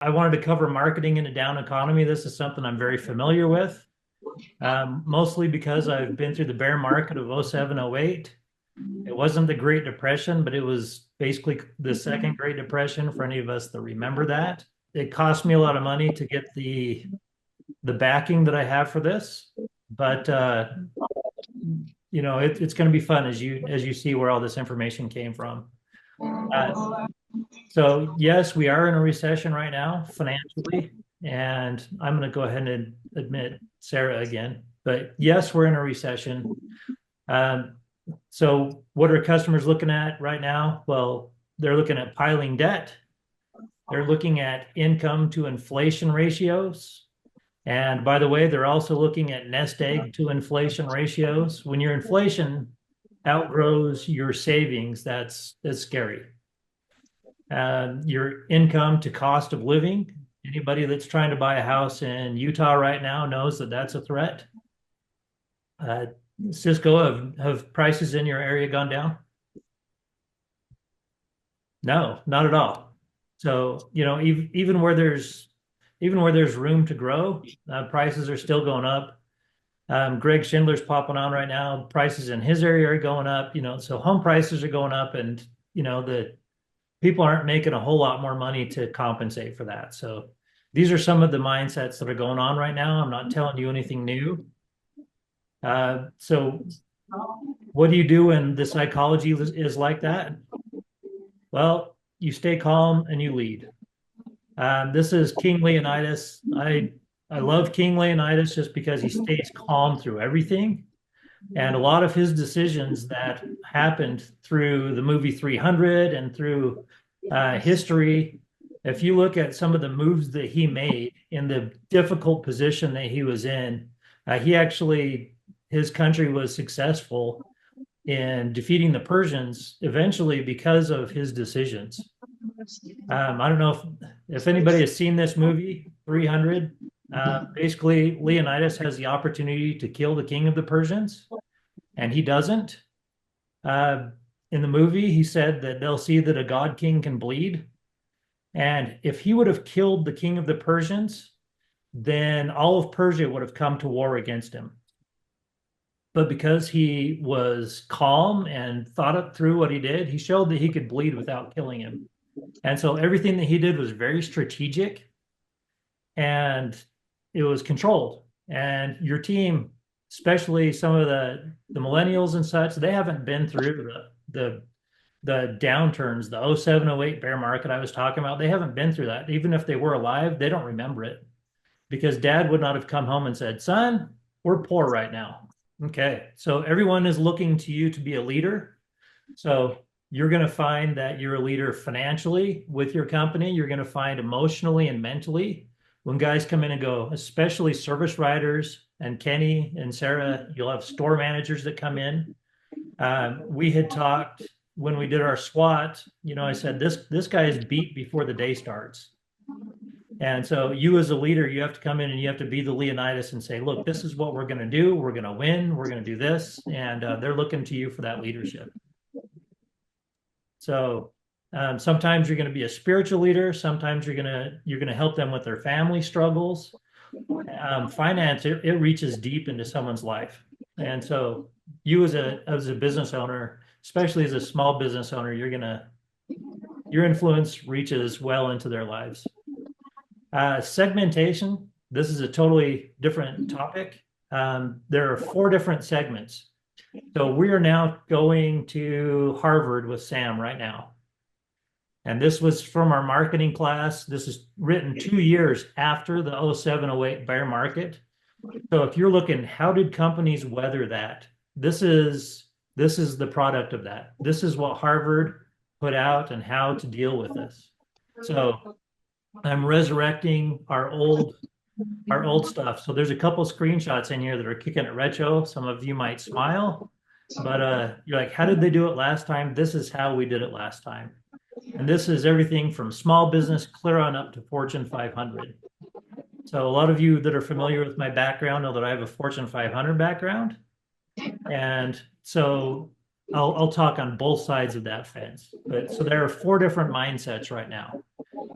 I wanted to cover marketing in a down economy. This is something I'm very familiar with, mostly because I've been through the bear market of '07, '08. It wasn't the Great Depression, but it was basically the second Great Depression for any of us that remember that. It cost me a lot of money to get the backing that I have for this, but it's going to be fun as you see where all this information came from. Uh, So yes, we are in a recession right now financially, and I'm going to go ahead and admit Sarah again. But yes, we're in a recession. Um, so what are customers looking at right now? Well, they're looking at piling debt. They're looking at income to inflation ratios. And by the way, they're also looking at nest egg to inflation ratios. When your inflation outgrows your savings, that's scary. Your income to cost of living. Anybody that's trying to buy a house in Utah right now knows that that's a threat. Uh, Cisco, have prices in your area gone down? No, not at all. So, even where there's room to grow, prices are still going up. Greg Schindler's popping on right now. Prices in his area are going up, so home prices are going up, and the people aren't making a whole lot more money to compensate for that. So these are some of the mindsets that are going on right now. I'm not telling you anything new. So what do you do when the psychology is like that? Well, you stay calm and you lead. This is King Leonidas. I love King Leonidas just because he stays calm through everything. And a lot of his decisions that happened through the movie 300 and through history, if you look at some of the moves that he made in the difficult position that he was in, his country was successful in defeating the Persians eventually because of his decisions. I don't know if anybody has seen this movie, 300. Basically, Leonidas has the opportunity to kill the king of the Persians, and he doesn't. Uh, in the movie, he said that they'll see that a god king can bleed. And if he would have killed the king of the Persians, then all of Persia would have come to war against him. But because he was calm and thought it through what he did, he showed that he could bleed without killing him. And so everything that he did was very strategic and it was controlled. And your team, especially some of the millennials and such, they haven't been through the downturns, the '07, '08 bear market I was talking about. They haven't been through that. Even if they were alive, they don't remember it because dad would not have come home and said, "Son, we're poor right now." Okay, so everyone is looking to you to be a leader. So you're going to find that you're a leader financially with your company. You're going to find emotionally and mentally when guys come in and go, especially service writers and Kenny and Sarah, you'll have store managers that come in. We had talked when we did our SWOT, I said, this guy is beat before the day starts. And so you as a leader, you have to come in and you have to be the Leonidas and say, look, this is what we're going to do. We're going to win. We're going to do this. And they're looking to you for that leadership. So sometimes you're going to be a spiritual leader. Sometimes you're gonna help them with their family struggles. Finance, it reaches deep into someone's life. And so you as a business owner, especially as a small business owner, your influence reaches well into their lives. Segmentation, this is a totally different topic. There are 4 different segments. So we are now going to Harvard with Sam right now. And this was from our marketing class. This is written 2 years after the '07, '08 bear market. So if you're looking, how did companies weather that? This is the product of that. This is what Harvard put out and how to deal with this. So I'm resurrecting our old stuff. So there's a couple screenshots in here that are kicking it retro. Some of you might smile, but you're like, how did they do it last time? This is how we did it last time. And this is everything from small business clear on up to Fortune 500. So a lot of you that are familiar with my background know that I have a Fortune 500 background. And so I'll talk on both sides of that fence. But so there are 4 different mindsets right now.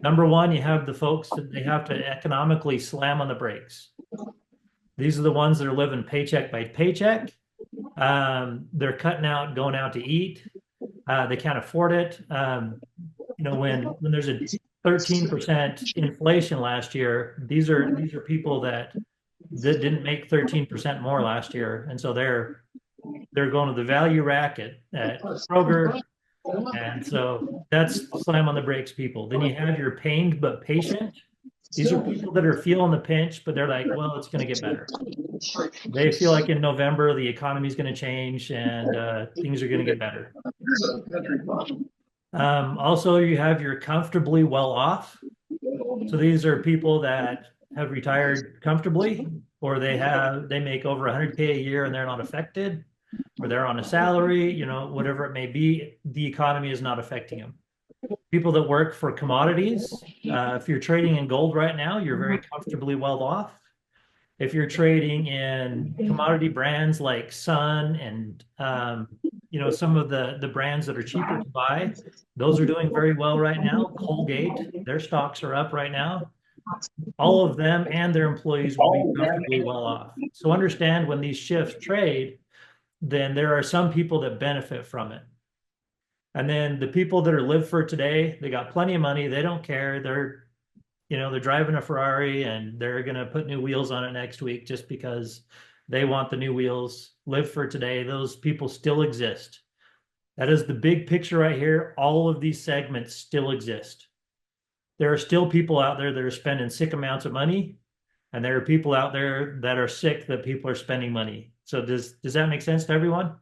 Number one, you have the folks that they have to economically slam on the brakes. These are the ones that are living paycheck by paycheck. They're cutting out, going out to eat. They can't afford it. When there's a 13% inflation last year, these are people that didn't make 13% more last year, and so they're going to the value rack at Kroger, and so that's slam on the brakes people. Then you have your pained but patient. These are people that are feeling the pinch, but they're like, well, it's going to get better. They feel like in November the economy is going to change and things are going to get better. Also, you have your comfortably well off. So these are people that have retired comfortably, or they make over 100K a year and they're not affected, or they're on a salary, whatever it may be. The economy is not affecting them. People that work for commodities, if you're trading in gold right now, you're very comfortably well off. If you're trading in commodity brands like Sun and some of the brands that are cheaper to buy, those are doing very well right now. Colgate, their stocks are up right now. All of them and their employees will be comfortably well off. So understand when these shifts trade, then there are some people that benefit from it. And then the people that are live for today, they got plenty of money. They don't care. They're driving a Ferrari and they're going to put new wheels on it next week just because they want the new wheels. Live for today. Those people still exist. That is the big picture right here. All of these segments still exist. There are still people out there that are spending sick amounts of money, and there are people out there that are sick that people are spending money. So does that make sense to everyone?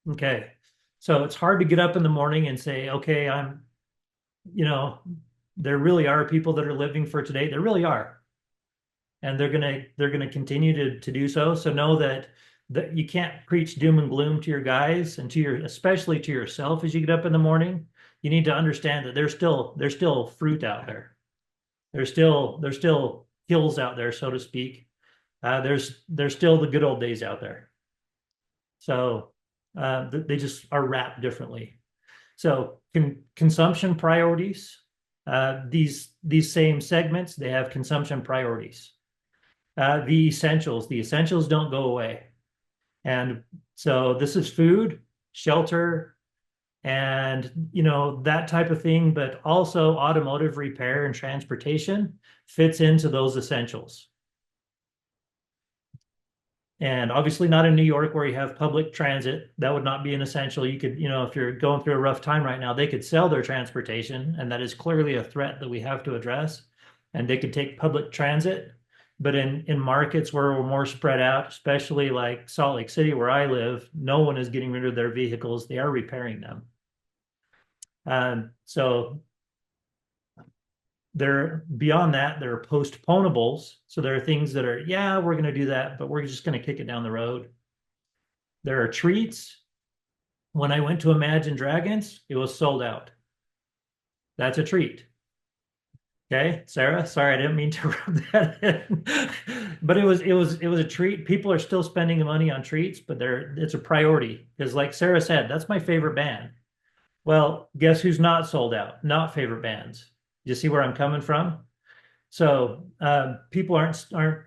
Okay. So it's hard to get up in the morning and say, okay, there really are people that are living for today. There really are. And they're gonna continue to do so. So know that you can't preach doom and gloom to your guys and especially to yourself as you get up in the morning. You need to understand that there's still fruit out there. There's still hills out there, so to speak. There's still the good old days out there. So they just are wrapped differently. So consumption priorities. These same segments, they have consumption priorities. The essentials don't go away. And so this is food, shelter, and that type of thing, but also automotive repair and transportation fits into those essentials. And obviously not in New York where you have public transit. That would not be an essential. You could, if you're going through a rough time right now, they could sell their transportation, and that is clearly a threat that we have to address. And they could take public transit. But in markets where we're more spread out, especially like Salt Lake City, where I live, no one is getting rid of their vehicles. They are repairing them. So there beyond that, there are postponables. So there are things that are, yeah, we're going to do that, but we're just going to kick it down the road. There are treats. When I went to Imagine Dragons, it was sold out. That's a treat. Okay, Sarah, sorry, I didn't mean to rub that in. But it was a treat. People are still spending money on treats, but it's a priority. Because like Sarah said, that's my favorite band. Well, guess who's not sold out? Not favorite bands. You see where I'm coming from? So people aren't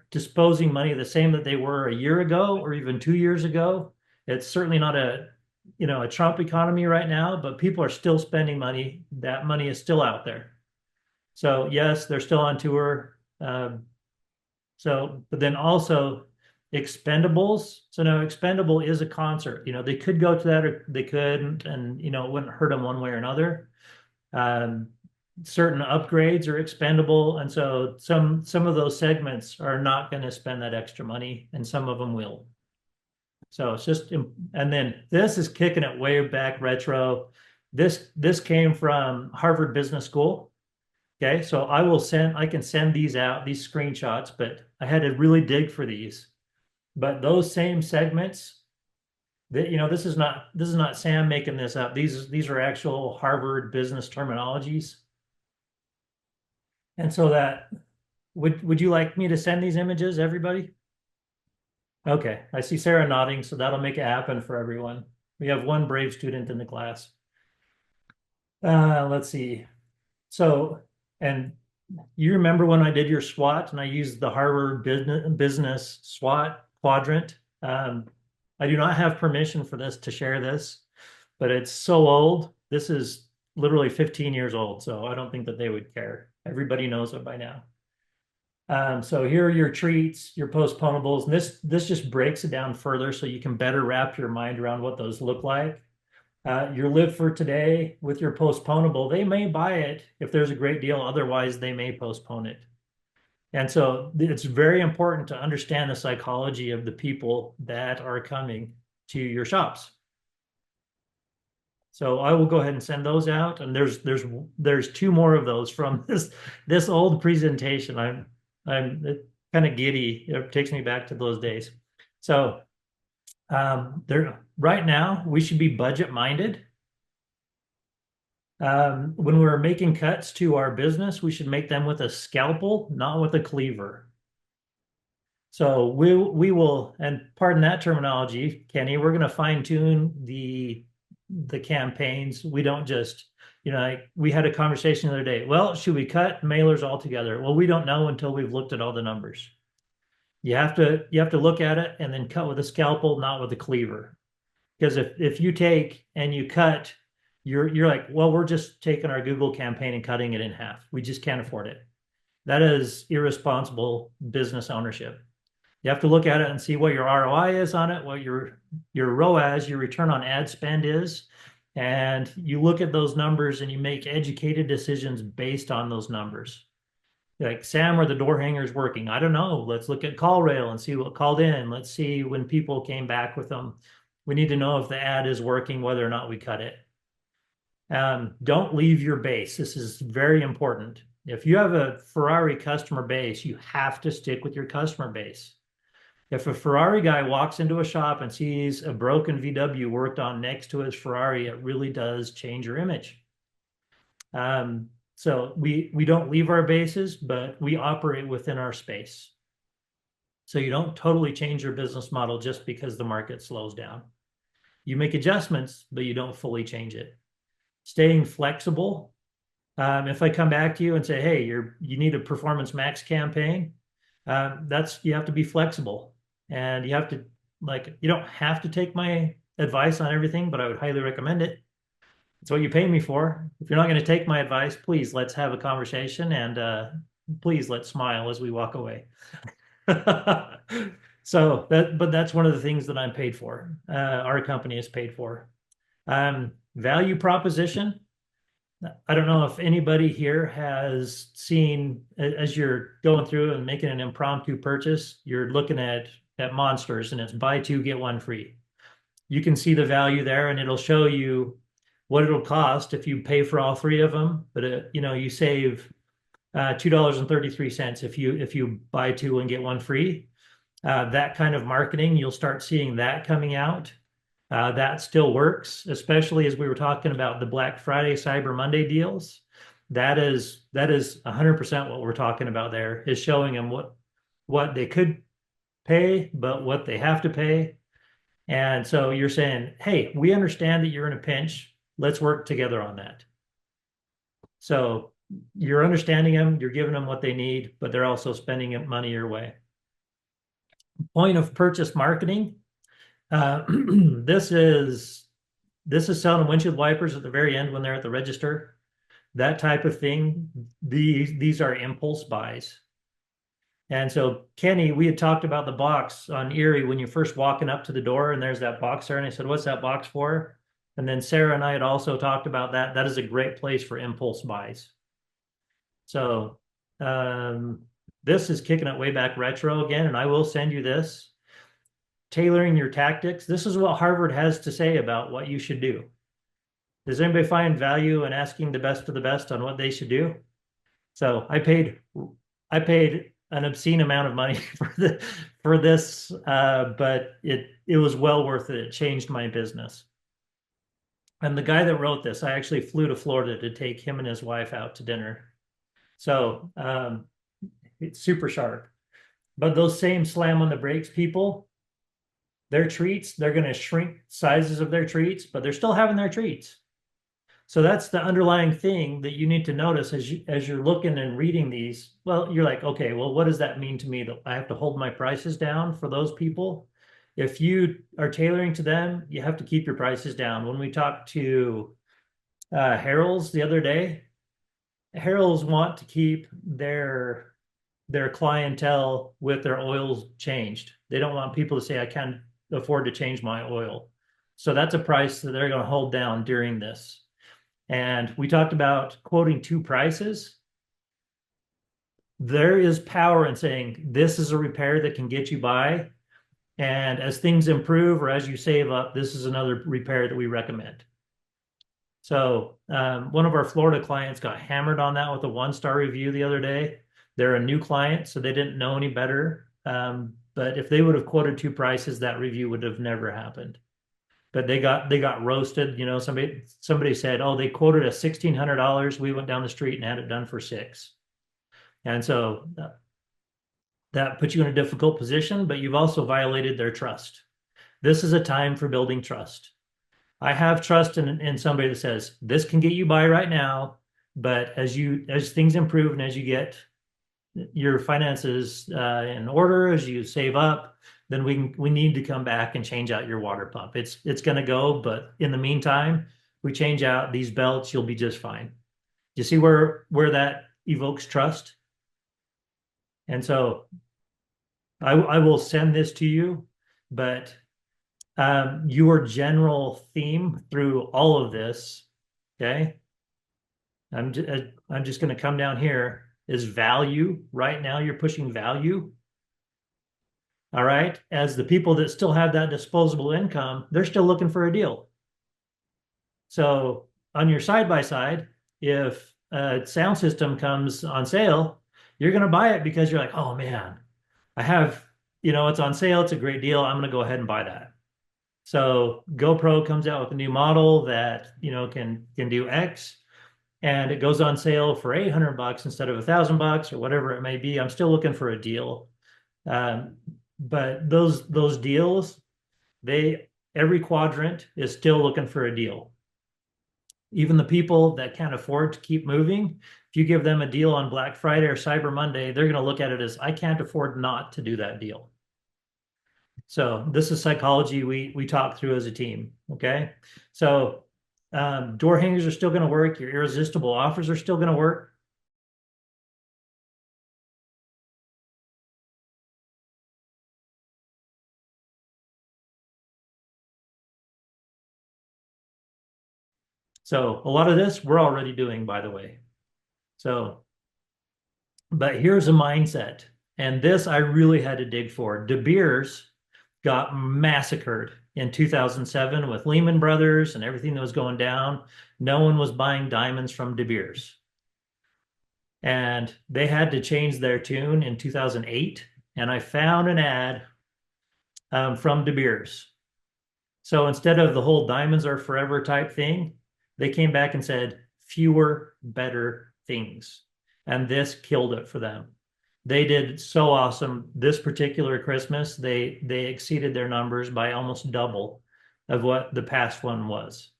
disposing money the same that they were a year ago or even 2 years ago. It's certainly not a Trump economy right now, but people are still spending money. That money is still out there. So yes, they're still on tour. But then also expendables. So now expendable is a concert. They could go to that or they couldn't, and it wouldn't hurt them one way or another. Certain upgrades are expendable, and so some of those segments are not going to spend that extra money, and some of them will. So it's just, and then this is kicking it way back retro. This came from Harvard Business School. Okay, so I can send these out, these screenshots, but I had to really dig for these. But those same segments, this is not Sam making this up. These are actual Harvard business terminologies. And so that would you like me to send these images, everybody? Okay, I see Sarah nodding, so that'll make it happen for everyone. We have one brave student in the class. Let's see. So, and you remember when I did your SWOT and I used the Harvard business SWOT quadrant? I do not have permission for this to share this, but it's so old. This is literally 15 years old, so I don't think that they would care. Everybody knows it by now. So here are your treats, your postponables, and this just breaks it down further so you can better wrap your mind around what those look like. Your live for today with your postponable, they may buy it if there's a great deal. Otherwise, they may postpone it. And so it's very important to understand the psychology of the people that are coming to your shops. So I will go ahead and send those out. And there's two more of those from this old presentation. I'm kind of giddy. It takes me back to those days. So there right now we should be budget minded. When we're making cuts to our business, we should make them with a scalpel, not with a cleaver. So we will, and pardon that terminology, Kenny, we're going to fine tune the campaigns. We don't just, like we had a conversation the other day. Well, should we cut mailers altogether? Well, we don't know until we've looked at all the numbers. You have to look at it and then cut with a scalpel, not with a cleaver. Because if you take and you cut, you're like, well, we're just taking our Google campaign and cutting it in half. We just can't afford it. That is irresponsible business ownership. You have to look at it and see what your ROI is on it, what your ROAS, your return on ad spend is, and you look at those numbers and you make educated decisions based on those numbers. Like, Sam, are the door hangers working? I don't know. Let's look at call rail and see what called in. Let's see when people came back with them. We need to know if the ad is working, whether or not we cut it. Don't leave your base. This is very important. If you have a Ferrari customer base, you have to stick with your customer base. If a Ferrari guy walks into a shop and sees a broken VW worked on next to his Ferrari, it really does change your image. So we don't leave our bases, but we operate within our space. So you don't totally change your business model just because the market slows down. You make adjustments, but you don't fully change it. Staying flexible. If I come back to you and say, hey, you need a Performance Max campaign, you have to be flexible. And you have to, you don't have to take my advice on everything, but I would highly recommend it. It's what you pay me for. If you're not going to take my advice, please let's have a conversation, and please let's smile as we walk away. But that's one of the things that I'm paid for. Our company is paid for. Value proposition. I don't know if anybody here has seen, as you're going through and making an impromptu purchase, you're looking at Monsters and it's buy two, get one free. You can see the value there, and it'll show you what it'll cost if you pay for all three of them. But you save $2.33 if you buy two and get one free. That kind of marketing, you'll start seeing that coming out. That still works, especially as we were talking about the Black Friday, Cyber Monday deals. That is 100% what we're talking about there, is showing them what they could pay, but what they have to pay. And so you're saying, hey, we understand that you're in a pinch. Let's work together on that. So you're understanding them, you're giving them what they need, but they're also spending money your way. Point of purchase marketing. This is selling windshield wipers at the very end when they're at the register. That type of thing. These are impulse buys. And so, Kenny, we had talked about the box on Erie when you're first walking up to the door, and there's that box there. And I said, what's that box for? And then Sarah and I had also talked about that. That is a great place for impulse buys. So this is kicking it way back retro again, and I will send you this. Tailoring your tactics. This is what Harvard has to say about what you should do. Does anybody find value in asking the best of the best on what they should do? So I paid an obscene amount of money for this, but it was well worth it. It changed my business. And the guy that wrote this, I actually flew to Florida to take him and his wife out to dinner. So it's super sharp. But those same slam on the brakes people, their treats, they're going to shrink sizes of their treats, but they're still having their treats. So that's the underlying thing that you need to notice as you're looking and reading these. Well, you're like, okay, well, what does that mean to me that I have to hold my prices down for those people? If you are tailoring to them, you have to keep your prices down. When we talked to Harold's the other day, Harold's want to keep their clientele with their oils changed. They don't want people to say, I can't afford to change my oil. So that's a price that they're going to hold down during this. And we talked about quoting two prices. There is power in saying this is a repair that can get you by. And as things improve or as you save up, this is another repair that we recommend. So one of our Florida clients got hammered on that with a 1-star review the other day. They're a new client, so they didn't know any better. But if they would have quoted two prices, that review would have never happened. But they got roasted. You know, somebody said, oh, they quoted us $1,600. We went down the street and had it done for $6. And so that puts you in a difficult position, but you've also violated their trust. This is a time for building trust. I have trust in somebody that says this can get you by right now, but as things improve and as you get your finances in order, as you save up, then we need to come back and change out your water pump. It's going to go, but in the meantime, we change out these belts, you'll be just fine. You see where that evokes trust? And so I will send this to you, but your general theme through all of this, okay? I'm just going to come down here is value. Right now, you're pushing value. All right. As the people that still have that disposable income, they're still looking for a deal. So on your side by side, if a sound system comes on sale, you're going to buy it because you're like, oh man, I have, it's on sale. It's a great deal. I'm going to go ahead and buy that. So GoPro comes out with a new model that, can do X, and it goes on sale for $800 instead of $1,000 or whatever it may be. I'm still looking for a deal. But those deals, every quadrant is still looking for a deal. Even the people that can't afford to keep moving, if you give them a deal on Black Friday or Cyber Monday, they're going to look at it as I can't afford not to do that deal. So this is psychology we talk through as a team. Okay. So door hangers are still going to work. Your irresistible offers are still going to work. So a lot of this we're already doing, by the way. So, but here's a mindset. And this I really had to dig for. De Beers got massacred in 2007 with Lehman Brothers and everything that was going down. No one was buying diamonds from De Beers. And they had to change their tune in 2008. And I found an ad from De Beers. So instead of the whole diamonds are forever type thing, they came back and said fewer, better things. And this killed it for them. They did so awesome this particular Christmas. They exceeded their numbers by almost double of what the past one was.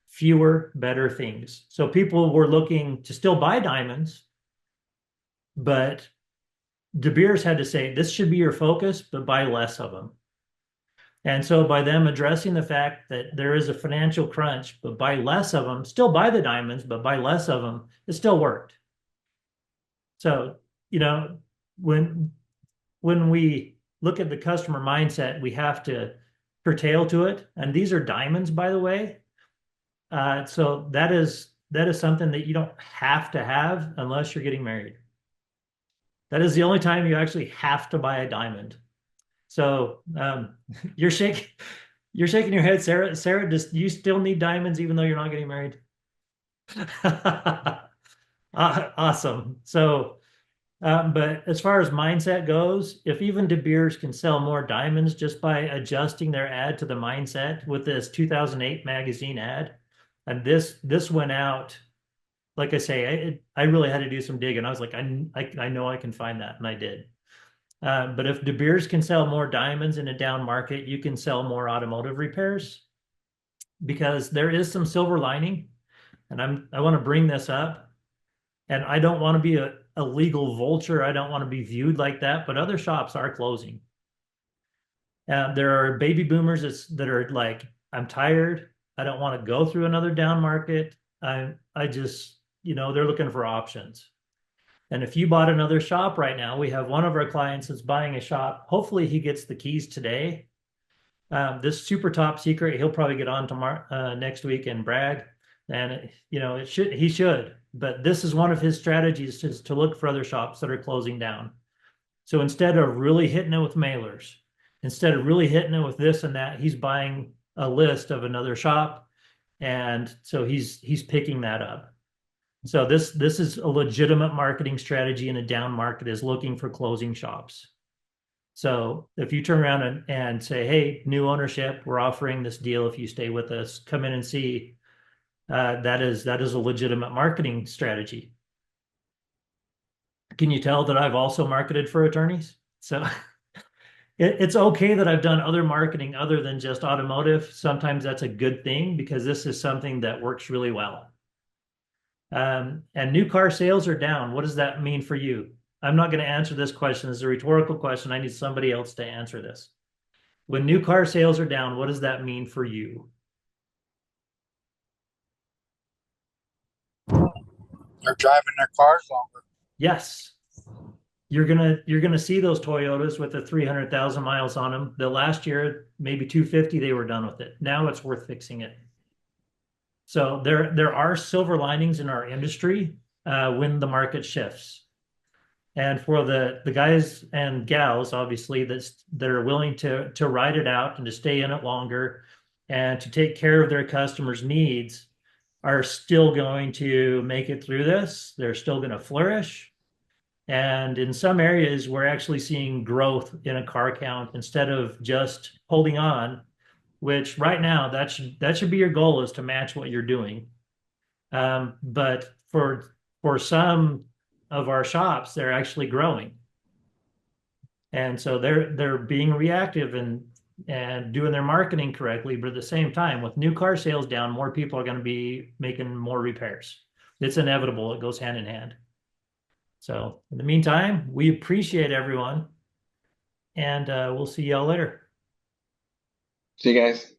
Fewer, better things. So people were looking to still buy diamonds, but De Beers had to say, this should be your focus, but buy less of them. And so by them addressing the fact that there is a financial crunch, but buy less of them, still buy the diamonds, but buy less of them, it still worked. So, when we look at the customer mindset, we have to curtail to it. And these are diamonds, by the way. So that is something that you don't have to have unless you're getting married. That is the only time you actually have to buy a diamond. So you're shaking your head, Sarah. Sarah, do you still need diamonds even though you're not getting married? Awesome. So, but as far as mindset goes, if even De Beers can sell more diamonds just by adjusting their ad to the mindset with this 2008 magazine ad, and this went out, like I say, I really had to do some digging. I was like, I know I can find that, and I did. But if De Beers can sell more diamonds in a down market, you can sell more automotive repairs because there is some silver lining. and I want to bring this up, and I don't want to be a legal vulture. I don't want to be viewed like that, but other shops are closing. There are baby boomers that are like, I'm tired. I don't want to go through another down market. I just, they're looking for options. And if you bought another shop right now, we have one of our clients that's buying a shop. Hopefully he gets the keys today. This super top secret, he'll probably get on tomorrow, next week and brag. And he should. But this is one of his strategies is to look for other shops that are closing down. So instead of really hitting it with mailers, instead of really hitting it with this and that, he's buying a list of another shop, and so he's picking that up. So this is a legitimate marketing strategy in a down market, is looking for closing shops. So if you turn around and say, hey, new ownership, we're offering this deal if you stay with us, come in and see, that is a legitimate marketing strategy. Can you tell that I've also marketed for attorneys? So it's okay that I've done other marketing other than just automotive. Sometimes that's a good thing because this is something that works really well. And new car sales are down. What does that mean for you? I'm not going to answer this question. It's a rhetorical question. I need somebody else to answer this. When new car sales are down, what does that mean for you? They're driving their cars longer. Yes. You're gonna see those Toyotas with the 300,000 miles on them. The last year, maybe 250, they were done with it. Now it's worth fixing it. So there are silver linings in our industry when the market shifts. And for the guys and gals, obviously, that are willing to ride it out and to stay in it longer and to take care of their customers' needs, are still going to make it through this. They're still going to flourish. And in some areas, we're actually seeing growth in a car count instead of just holding on, which right now that should be your goal, is to match what you're doing. But for some of our shops, they're actually growing, and so they're being reactive and doing their marketing correctly. But at the same time, with new car sales down, more people are going to be making more repairs. It's inevitable. It goes hand in hand. So in the meantime, we appreciate everyone, and we'll see y'all later. See you guys.